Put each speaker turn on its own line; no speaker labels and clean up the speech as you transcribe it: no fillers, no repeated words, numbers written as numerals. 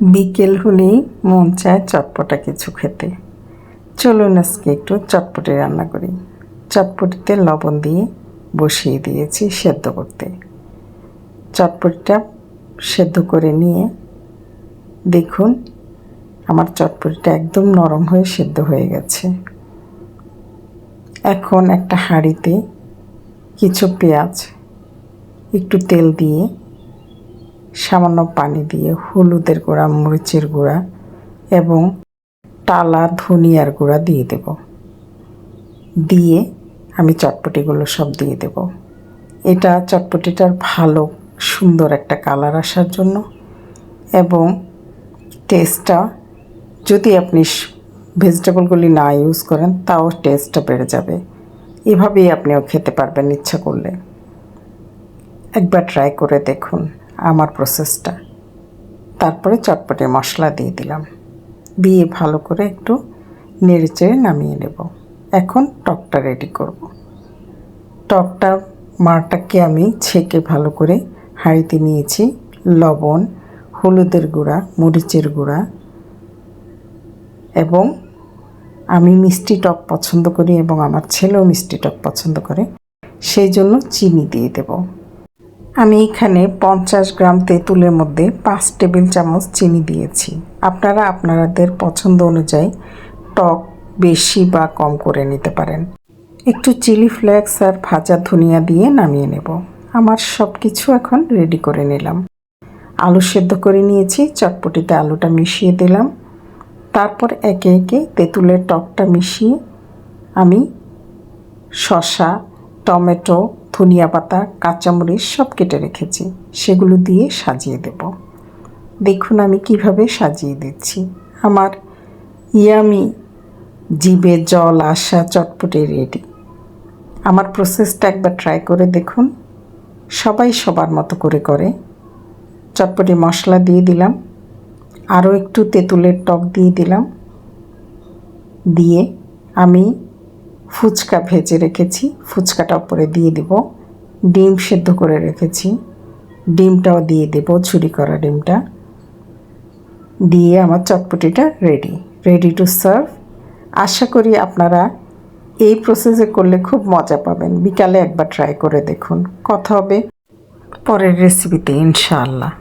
বিকেল হলেই মন চায় চটপটা কিছু খেতে। চলুন আজকে একটু চটপটি রান্না করি। চটপটিতে লবণ দিয়ে বসিয়ে দিয়েছি সেদ্ধ করতে। চটপটিটা সেদ্ধ করে নিয়ে দেখুন আমার চটপটিটা একদম নরম হয়ে সেদ্ধ হয়ে গেছে। এখন একটা হাঁড়িতে কিছু পেঁয়াজ, একটু তেল দিয়ে, সামান্য পানি দিয়ে, হলুদের গুঁড়া, মরিচের গুঁড়া এবং টালা ধনিয়ার গুঁড়া দিয়ে দেব। দিয়ে আমি চটপটিগুলো সব দিয়ে দেব। এটা চটপটিটার ভালো সুন্দর একটা কালার আসার জন্য এবং টেস্টটা, যদি আপনি ভেজিটেবলগুলি না ইউজ করেন তাও টেস্টটা বেড়ে যাবে। এভাবেই আপনিও খেতে পারবেন ইচ্ছা করলে। একবার ট্রাই করে দেখুন আমার প্রসেসটা। তারপরে চটপটি মশলা দিয়ে দিলাম, দিয়ে ভালো করে একটু নেড়েচেড়ে নামিয়ে নেব। এখন টকটা রেডি করব। টকটা মারটাকে আমি ছেঁকে ভালো করে হাঁড়িতে নিয়েছি। লবণ, হলুদের গুঁড়া, মরিচের গুঁড়া এবং আমি মিষ্টি টক পছন্দ করি এবং আমার ছেলেও মিষ্টি টক পছন্দ করে, সেই জন্য চিনি দিয়ে দেব। আমি এখানে 50 গ্রাম তেঁতুলের মধ্যে 5 টেবিল চামচ চিনি দিয়েছি। আপনারা আপনাদের পছন্দ অনুযায়ী টক বেশি বা কম করে নিতে পারেন। একটু চিলি ফ্লেক্স আর ভাজা ধনিয়া দিয়ে নামিয়ে নেব। আমার সব কিছু এখন রেডি করে নিলাম। আলু সেদ্ধ করে নিয়েছি, চটপটিতে আলুটা মিশিয়ে দিলাম। তারপর একে একে তেঁতুলের টকটা মিশিয়ে আমি শসা, টমেটো, ধনিয়া পাতা, কাঁচামরিচ সব কেটে রেখেছি, সেগুলো দিয়ে সাজিয়ে দেব। দেখুন আমি কিভাবে সাজিয়ে দিচ্ছি। আমার ইয়ামি, জিভে জল আসা চটপটি রেডি। আমার প্রসেসটা একবার ট্রাই করে দেখুন। সবাই সবার মতো করে চটপটি মশলা দিয়ে দিলাম, আরও একটু তেঁতুলের টক দিয়ে দিলাম, দিয়ে আমি ফুচকা ভেজে রেখেছি, ফুচকাটা উপরে দিয়ে দেব। ডিম সেদ্ধ করে রেখেছি, ডিমটাও দিয়ে দেব, ঝুরি করা ডিমটা দিয়ে আমার চটপটিটা রেডি টু সার্ভ। আশা করি আপনারা এই প্রসেসে করলে খুব মজা পাবেন। বিকালে একবার ট্রাই করে দেখুন। কথা হবে পরের রেসিপিতে ইনশাআল্লাহ।